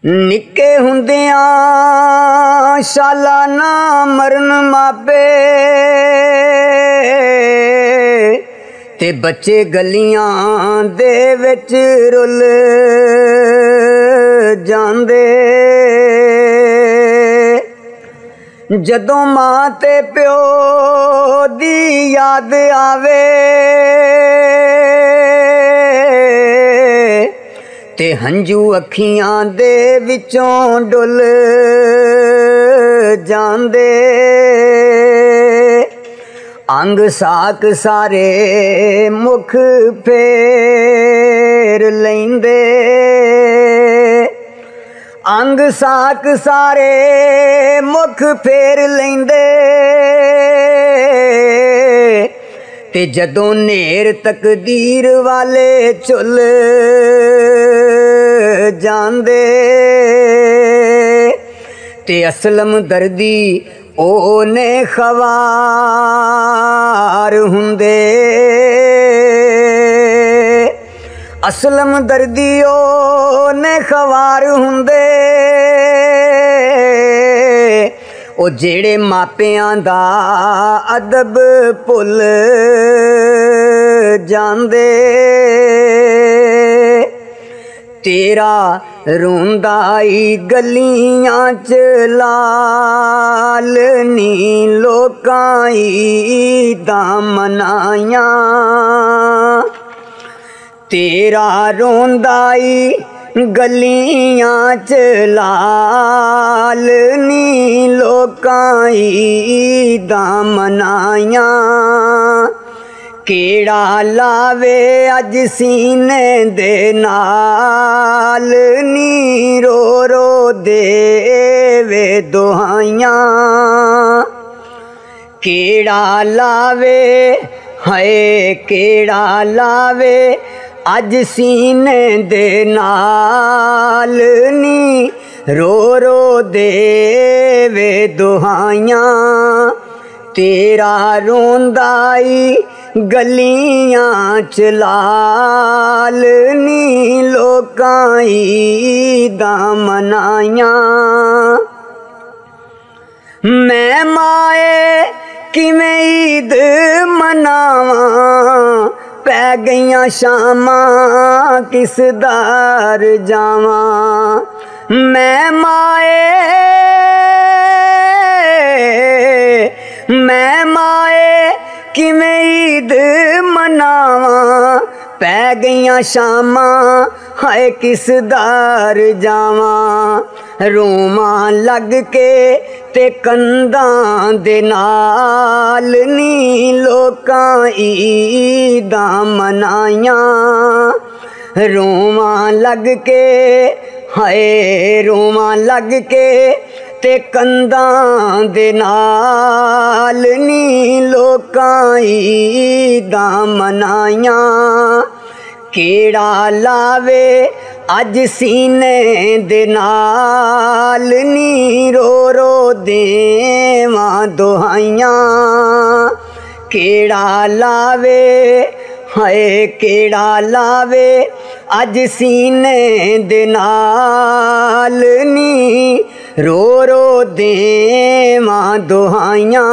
निक्के हुंदियां शालाना मरन मापे ते बच्चे गलियां दे विच रुल जांदे। जदों मां ते प्यो दी याद आवे ते हंजू अखियां दे विचों डुल जांदे। अंग साक सारे मुख फेर लैंदे। अंग साक सारे मुख फेर लैंदे ते जदों नेर तकदीर वाले चुल जांदे ते असलम दर्दी ओने खवार हुंदे। असलम दर्दी ओने खवार हुंदे ओ जेड़े मापियां दा अदब भुल जांदे। तेरा रोंदा ई गलियां च लाल नी लोकां ई दामनायां। तेरा रोंदा ई गलियां च लाल नी लोकां ई दामनायां। केड़ा लावे अज सीने दे नाल नी रो रो देवे दुहाइयां। केड़ा लावे हाय केड़ा लावे अज सीने दे नाल नी रो रो देवे दुहाइयां। तेरा रोंदा ई गलियां च लाल नी लोकां ई दामनायां। मैं माए किवें ईद मनावां पै गईयां शामां किस दार जावां। मैं माए किवें ईद मनावां पै गईयां शामां हाय किस दार जावां। रोवां लग के ते कंधां दे नाल नी लोकां ई दामनायां। रोवां लग के हाय रोवां लग के ते कंधां दे नाल नी लोकां ई दामनायां। केड़ा लावे अज सीने दे नाल नी रो रो देवां दुहाइयां। केड़ा लावे हाय केड़ा लावे अज सीने दे नाल नी रो रो देवां दुहाइयां।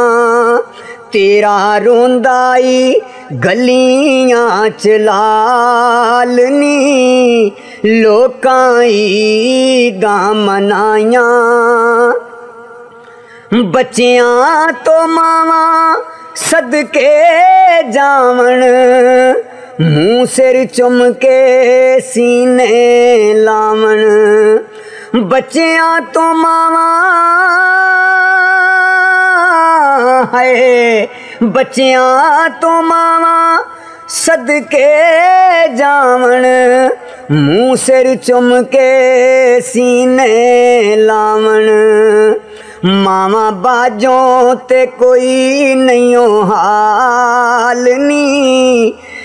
तेरा रोंदा ई गलियां च लाल नी लोकां ई दामनायां। बच्चियां तो मावां सदके जावण मुँह सिर चुम के सीने लावण। बच्चियां तो मावां हाय बच्चियां तो मावां सदके जावण मुँह सिर चुम के सीने लावण। मावां बाजों ते कोई नहीं हाल नी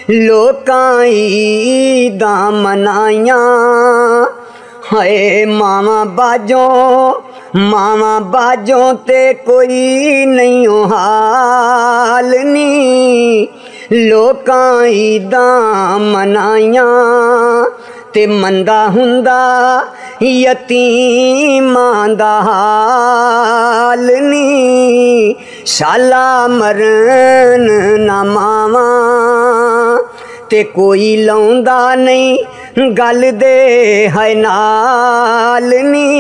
लोकां ई दामनायां। हाय मावां बाजों ते कोई नहीं हाल नी लोकां ई दामनायां। ते मंदा हुंदा यतीमां दा हाल नी। शाला मरन ना मावां ते कोई लाउंदा नहीं गल दे है नाल नी।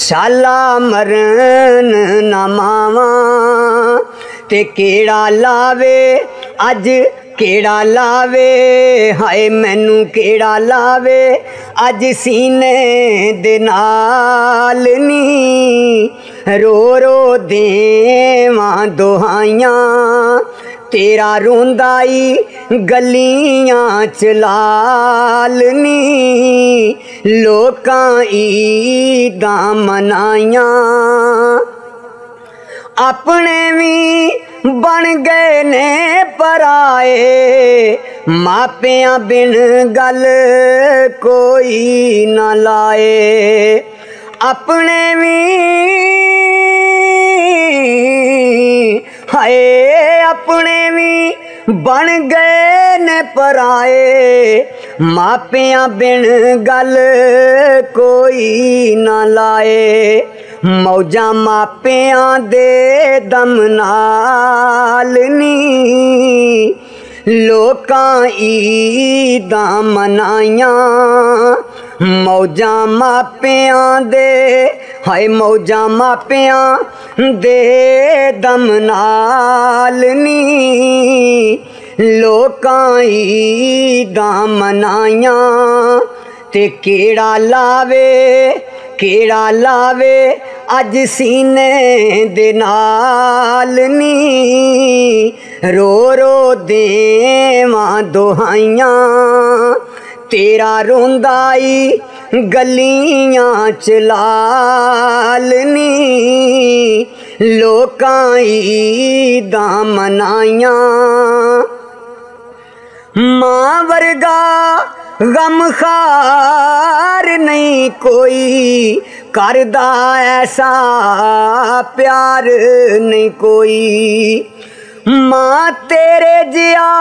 शाला मरन ना मावां ते केड़ा लावे अज केड़ा लावे, हाय मैनू केड़ा लावे अज सीने दे नाल नी। रो रो देवां दुहाइयां तेरा रोंदाई गलियां च लाल नी। लोकां ईदां मनाइयां अपने भी बन गए ने पराए। मापियां बिन गल कोई ना लाए। अपने भी हाय अपने भी बन गए ने पराए। मापियां बिन गल कोई ना लाए। मौजा मापियां दे दम नाल नी। लोकां ईदां मनाइयां मौजा मापियां दे, हाय मौजा मापियां दे दम नाल नी। लोकां ईदां मनाइयां ते केड़ा लावे अज सीने दे नाल नी। रो रो देवां दुहाइयां तेरा रोंदाई गलियां च लाल नी। लोकां ईदां मनाइयां मां वर्गा गमखार नहीं कोई करदा ऐसा प्यार नहीं कोई। मां तेरे जिया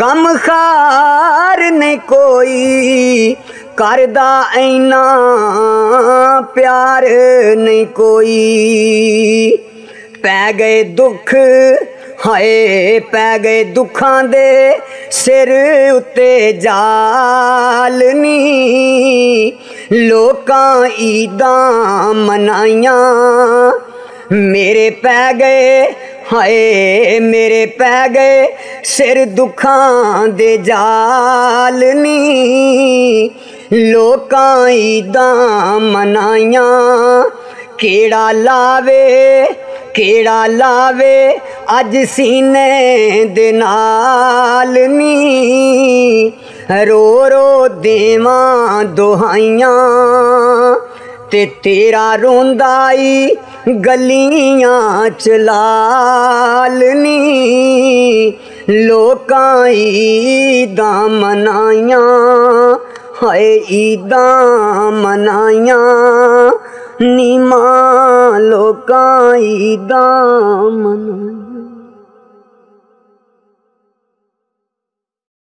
गमखार नहीं कोई करदा ऐना प्यार नहीं कोई। पै गए दुख हाय पै गए दुखां दे सिर उत्ते जाल नी। लोकां ईदां मनाइयां मेरे पै गए हाय मेरे पै गए सिर दुखां दे जाल नी। लोकां ईदां मनाइयां केड़ा लावे अज सीने दे नाल नी। रो रो देवां दुहाइयां ते तेरा रोंदाई गलियां च लाल नी। लोकां ईदां मनाइयां हाय ईदां मनाइयां नी। मां लोकां ईदां मनाइयां।